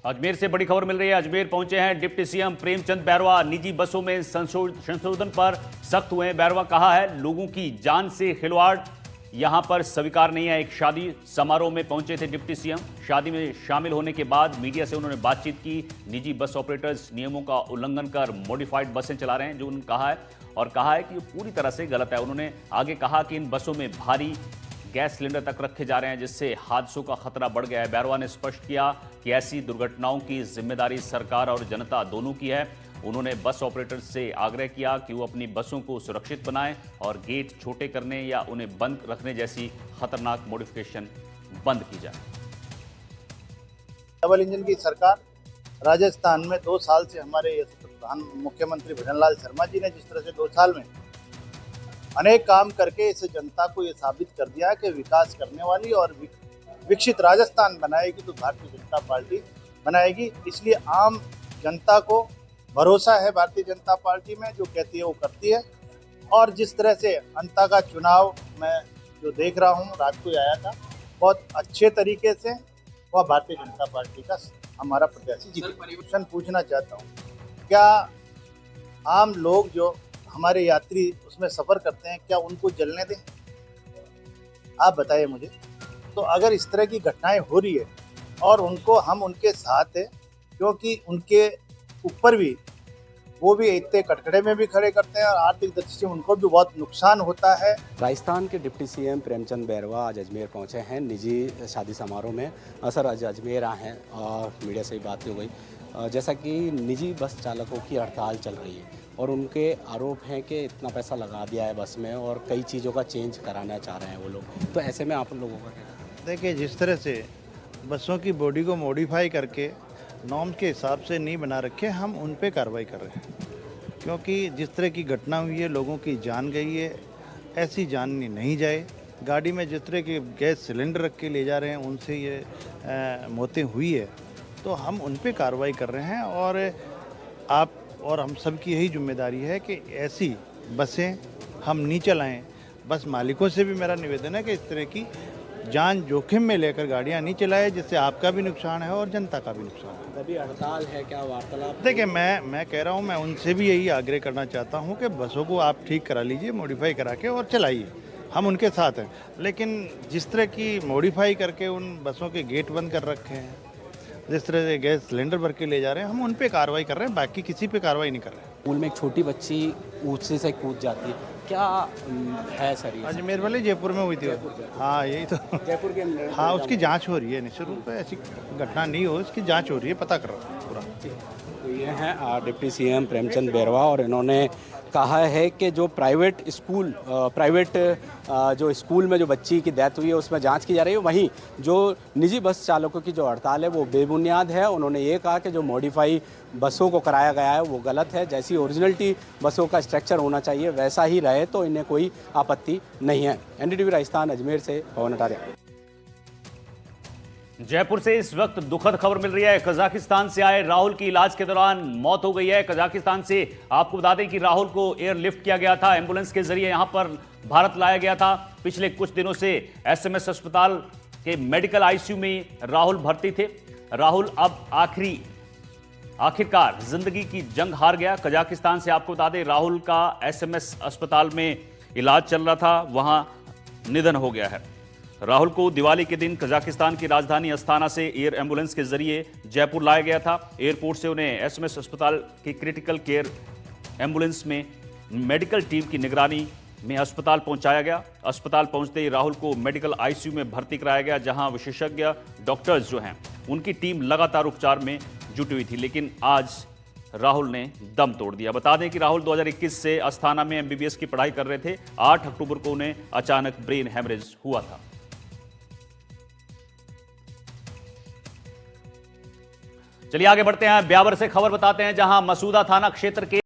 अजमेर से बड़ी खबर मिल रही है। अजमेर पहुंचे हैं डिप्टी सीएम प्रेमचंद बैरवा। निजी बसों में संशोधन पर सख्त हुए हैं। बैरवा कहा है लोगों की जान से खिलवाड़ यहां पर स्वीकार नहीं है। एक शादी समारोह में पहुंचे थे डिप्टी सीएम। शादी में शामिल होने के बाद मीडिया से उन्होंने बातचीत की। निजी बस ऑपरेटर्स नियमों का उल्लंघन कर मॉडिफाइड बसें चला रहे हैं, जो उन्होंने कहा है, और कहा है कि ये पूरी तरह से गलत है। उन्होंने आगे कहा कि इन बसों में भारी गैस सिलेंडर तक रखे जा रहे हैं, जिससे हादसों का खतरा बढ़ गया है। बैरवा ने स्पष्ट किया कि ऐसी दुर्घटनाओं की जिम्मेदारी सरकार और जनता दोनों की है। उन्होंने बस ऑपरेटर्स से आग्रह किया कि वो अपनी बसों को सुरक्षित बनाएं और गेट छोटे करने या उन्हें बंद रखने जैसी खतरनाक मॉडिफिकेशन बंद की जाए। डबल इंजन की सरकार राजस्थान में 2 साल से हमारे प्रधान मुख्यमंत्री भजनलाल शर्मा जी ने जिस तरह से 2 साल में अनेक काम करके इस जनता को ये साबित कर दिया है कि विकास करने वाली और विकसित राजस्थान बनाएगी तो भारतीय जनता पार्टी बनाएगी। इसलिए आम जनता को भरोसा है भारतीय जनता पार्टी में, जो कहती है वो करती है। और जिस तरह से अंता का चुनाव मैं जो देख रहा हूँ, रात को आया था, बहुत अच्छे तरीके से वह भारतीय जनता पार्टी का हमारा प्रत्याशी जीते। क्वेश्चन पूछना चाहता हूँ, क्या आम लोग जो हमारे यात्री उसमें सफ़र करते हैं, क्या उनको जलने दें? आप बताइए मुझे। तो अगर इस तरह की घटनाएं हो रही है और उनको हम उनके साथ हैं, क्योंकि उनके ऊपर भी वो भी इतने कटघरे में भी खड़े करते हैं और आर्थिक दृष्टि से उनको भी बहुत नुकसान होता है। राजस्थान के डिप्टी सीएम प्रेमचंद बैरवा आज अजमेर पहुंचे हैं निजी शादी समारोह में। सर, आज अजमेर आए हैं और मीडिया से ही बात हो गई। जैसा कि निजी बस चालकों की हड़ताल चल रही है और उनके आरोप हैं कि इतना पैसा लगा दिया है बस में और कई चीज़ों का चेंज कराना चाह रहे हैं वो लोग, तो ऐसे में आप लोगों का क्या? देखिए, जिस तरह से बसों की बॉडी को मॉडिफाई करके नॉर्म्स के हिसाब से नहीं बना रखे, हम उन पे कार्रवाई कर रहे हैं। क्योंकि जिस तरह की घटना हुई है, लोगों की जान गई है, ऐसी जान नहीं जाए। गाड़ी में जिस तरह के गैस सिलेंडर रख के ले जा रहे हैं, उनसे ये मौतें हुई है, तो हम उन पे कार्रवाई कर रहे हैं। और आप और हम सब की यही जिम्मेदारी है कि ऐसी बसें हम नहीं चलाएं। बस मालिकों से भी मेरा निवेदन है कि इस तरह की जान जोखिम में लेकर गाड़ियां नहीं चलाएं, जिससे आपका भी नुकसान है और जनता का भी नुकसान है। अभी हड़ताल है, क्या वार्तालाप? देखिए, मैं कह रहा हूं, मैं उनसे भी यही आग्रह करना चाहता हूं कि बसों को आप ठीक करा लीजिए, मॉडिफाई करा के और चलाइए, हम उनके साथ हैं। लेकिन जिस तरह की मॉडिफाई करके उन बसों के गेट बंद कर रखे हैं, जिस तरह से गैस सिलेंडर भर के ले जा रहे हैं, हम उन पे कार्रवाई कर रहे हैं, बाकी किसी पे कार्रवाई नहीं कर रहे हैं। स्कूल में एक छोटी बच्ची ऊंचे से कूद जाती है, क्या है सर ये? अजमेर वाले जयपुर में हुई थी। हाँ, यही तो। जयपुर के अंदर? हाँ, उसकी जांच हो रही है। निश्चित रूप से ऐसी घटना नहीं हो, इसकी जांच हो रही है, पता कर रहा हूँ पूरा। तो ये हैं डिप्टी सीएम प्रेमचंद बैरवा, और इन्होंने कहा है कि जो प्राइवेट स्कूल में जो बच्ची की डेथ हुई है उसमें जांच की जा रही है, वहीं जो निजी बस चालकों की जो हड़ताल है वो बेबुनियाद है। उन्होंने ये कहा कि जो मॉडिफाई बसों को कराया गया है वो गलत है। जैसी ओरिजिनलिटी बसों का स्ट्रक्चर होना चाहिए वैसा ही रहे तो इन्हें कोई आपत्ति नहीं है। एनडीटीवी राजस्थान अजमेर से पवन अटारिया। जयपुर से इस वक्त दुखद खबर मिल रही है। कजाकिस्तान से आए राहुल की इलाज के दौरान मौत हो गई है। कजाकिस्तान से आपको बता दें कि राहुल को एयरलिफ्ट किया गया था, एम्बुलेंस के जरिए यहां पर भारत लाया गया था। पिछले कुछ दिनों से एसएमएस अस्पताल के मेडिकल आईसीयू में राहुल भर्ती थे। राहुल अब आखिरकार जिंदगी की जंग हार गया। कजाकिस्तान से आपको बता दें राहुल का एसएमएस अस्पताल में इलाज चल रहा था, वहां निधन हो गया है। राहुल को दिवाली के दिन कजाकिस्तान की राजधानी अस्ताना से एयर एम्बुलेंस के जरिए जयपुर लाया गया था। एयरपोर्ट से उन्हें एसएमएस अस्पताल की क्रिटिकल केयर एम्बुलेंस में मेडिकल टीम की निगरानी में अस्पताल पहुंचाया गया। अस्पताल पहुंचते ही राहुल को मेडिकल आईसीयू में भर्ती कराया गया, जहां विशेषज्ञ डॉक्टर्स जो हैं उनकी टीम लगातार उपचार में जुटी हुई थी। लेकिन आज राहुल ने दम तोड़ दिया। बता दें कि राहुल 2021 से अस्ताना में एमबीबीएस की पढ़ाई कर रहे थे। 8 अक्टूबर को उन्हें अचानक ब्रेन हेमरेज हुआ था। चलिए आगे बढ़ते हैं। ब्यावर से खबर बताते हैं, जहां मसूदा थाना क्षेत्र के